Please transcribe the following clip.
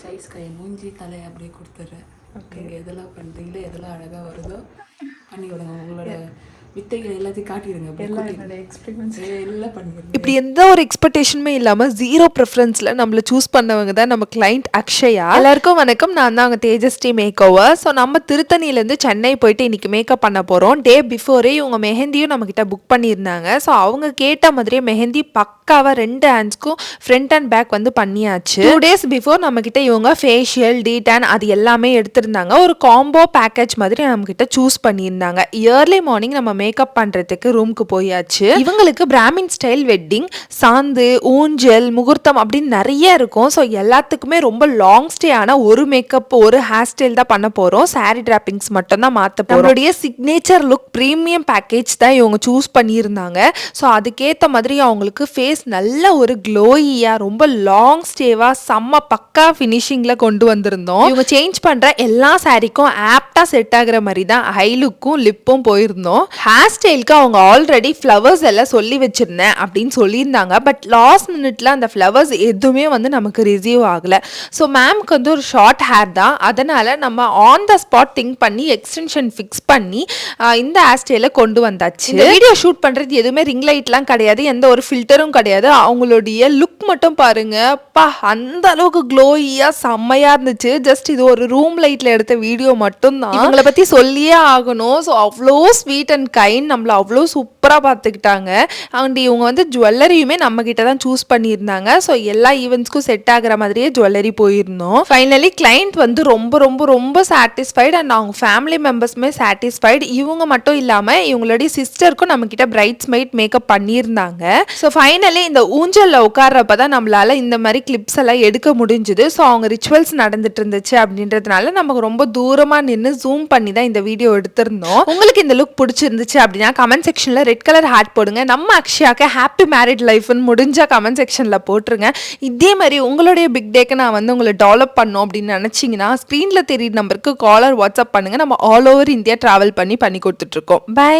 சைஸ்க்கு என் மூஞ்சி தலை அப்படியே கொடுத்துட்றேன். நீங்கள் எதெல்லாம் பண்ணுறீங்களோ எதெல்லாம் அழகாக வருதோ பண்ணி விடுங்க. உங்களோட வித்தைகள் எல்லாத்தையும் காட்டிடுங்க. எல்லாம் பண்ணிடுங்க. இப்படி எந்த ஒரு எக்ஸ்பெக்டேஷனுமே இல்லாமல் 0 ப்ரிஃபரன்ஸில் நம்மளை சூஸ் பண்ணவங்க தான் நம்ம கிளைண்ட் அக்ஷயா. எல்லாருக்கும் வணக்கம். நான் தான் அவங்க தேஜஸ்ரீ மேக் ஓவர். ஸோ நம்ம திருத்தணியிலேருந்து சென்னை போயிட்டு இன்றைக்கி மேக்கப் பண்ண போகிறோம். டே பிஃபோரே இவங்க மெஹந்தியும் நம்மக்கிட்ட புக் பண்ணியிருந்தாங்க. ஸோ அவங்க கேட்ட மாதிரியே மெஹந்தி பக்காவாக 2 ஹேண்ட்ஸ்க்கும் ஃப்ரண்ட் அண்ட் பேக் வந்து பண்ணியாச்சு. 2 days பிஃபோர் நம்மக்கிட்ட இவங்க ஃபேஷியல் டீடான் அது எல்லாமே எடுத்திருந்தாங்க. ஒரு காம்போ பேக்கேஜ் மாதிரி நம்மக்கிட்ட சூஸ் பண்ணியிருந்தாங்க. இயர்லி மார்னிங் நம்ம மேக்கப் பண்ணுறதுக்கு ரூமுக்கு போயாச்சு. இவங்களுக்கு பிராமின் ஸ்டைல் வெட்டிங், சாந்து, ஊஞ்சல், முகூர்த்தம் அப்படின்னு நிறைய இருக்கும். ஸோ எல்லாத்துக்குமே ரொம்ப லாங் ஸ்டே ஆன ஒரு மேக்கப் ஒரு ஹேர் ஸ்டைல் தான் பண்ண போகிறோம். சாரி டிராப்பிங்ஸ் மட்டும் தான் மாற்ற போகிறோம். நம்மளுடைய சிக்னேச்சர் லுக் ப்ரீமியம் பேக்கேஜ் தான் இவங்க சூஸ் பண்ணியிருந்தாங்க. ஸோ அதுக்கேற்ற மாதிரி அவங்களுக்கு ஃபேஸ் நல்ல ஒரு க்ளோயியாக ரொம்ப லாங் ஸ்டேவாக செம்ம பக்கா ஃபினிஷிங்கில் கொண்டு வந்திருந்தோம். இவங்க சேஞ்ச் பண்ணுற எல்லா சாரிக்கும் ஆப்டாக செட் ஆகிற மாதிரி தான் ஹை லுக்கும் லிப்பும் போயிருந்தோம். ஹேர் ஸ்டைலுக்கு அவங்க ஆல்ரெடி ஃப்ளவர்ஸ் எல்லாம் சொல்லி வச்சுருந்தேன் அப்படின்னு சொல்லியிருந்தாங்க. பட் லாஸ்ட் மினிட்ல அந்த ஃப்ளவர்ஸ் எதுவுமே வந்து நமக்கு ரிசீவ் ஆகலை. ஸோ மேம்க்கு வந்து ஒரு ஷார்ட் ஹேர் தான். அதனால் நம்ம ஆன் த ஸ்பாட் திங்க் பண்ணி எக்ஸ்டென்ஷன் ஃபிக்ஸ் பண்ணி இந்த ஹேர் ஸ்டைலை கொண்டு வந்தாச்சு. இந்த வீடியோ ஷூட் பண்ணுறது எதுவுமே ரிங் லைட்லாம் கிடையாது, எந்த ஒரு ஃபில்டரும் கிடையாது. அவங்களுடைய லுக் மட்டும் பாருங்க, அந்த அளவுக்கு க்ளோயியாக செம்மையாக இருந்துச்சு. ஜஸ்ட் இது ஒரு ரூம் லைட்டில் எடுத்த வீடியோ மட்டும் தான். இவங்களை பற்றி சொல்லியே ஆகணும். ஸோ அவ்வளோ ஸ்வீட் அண்ட் கைண்ட், நம்மளை அவ்வளோ சூப்பராக பார்த்துக்கிட்டாங்க. அண்ட் இவங்க வந்து ஜுவல்லரியுமே நம்மக்கிட்ட தான் சூஸ் பண்ணியிருந்தாங்க. ஸோ எல்லா ஈவெண்ட்ஸ்க்கும் செட் ஆகிற மாதிரியே ஜுவல்லரி போயிருந்தோம். ஃபைனலி கிளைண்ட் வந்து ரொம்ப ரொம்ப ரொம்ப சாட்டிஸ்ஃபைடு அண்ட் அவங்க ஃபேமிலி மெம்பர்ஸுமே சாட்டிஸ்ஃபைடு. இவங்க மட்டும் இல்லாமல் இவங்களுடைய சிஸ்டருக்கும் நம்மக்கிட்ட பிரைட்ஸ் மெய்ட் மேக்கப் பண்ணியிருந்தாங்க. ஸோ ஃபைனலி இந்த ஊஞ்சலில் உட்கார்றப்ப தான் நம்மளால் இந்த மாதிரி கிளிப்ஸ் எல்லாம் எடுக்க முடிஞ்சுது. ஸோ அவங்க ரிச்சுவல்ஸ் நடந்துட்டு இருந்துச்சு அப்படின்றதுனால நமக்கு ரொம்ப தூரமாக நின்று ஜூம் பண்ணி தான் இந்த வீடியோ எடுத்திருந்தோம். உங்களுக்கு இந்த லுக் பிடிச்சிருந்துச்சு அப்படின்னா கமெண்ட் செக்ஷனில் ரெட் கலர் ஹார்ட் போடுங்க. நம்ம அக்ஷயாக்கு ஹாப்பி மேரிட் லைஃப்னு முடிஞ்சா கமெண்ட் செக்ஷனில் போட்டுருங்க. இதே மாதிரி உங்களுடைய பிக் டேக்கு நான் வந்து உங்களை டெவலப் பண்ணோம் அப்படின்னு நினச்சிங்கன்னா ஸ்க்ரீனில் தெரியுற நம்பருக்கு காலர் வாட்ஸ்அப் பண்ணுங்கள். நம்ம ஆல் ஓவர் இந்தியா ட்ராவல் பண்ணி கொடுத்துட்ருக்கோம். பை.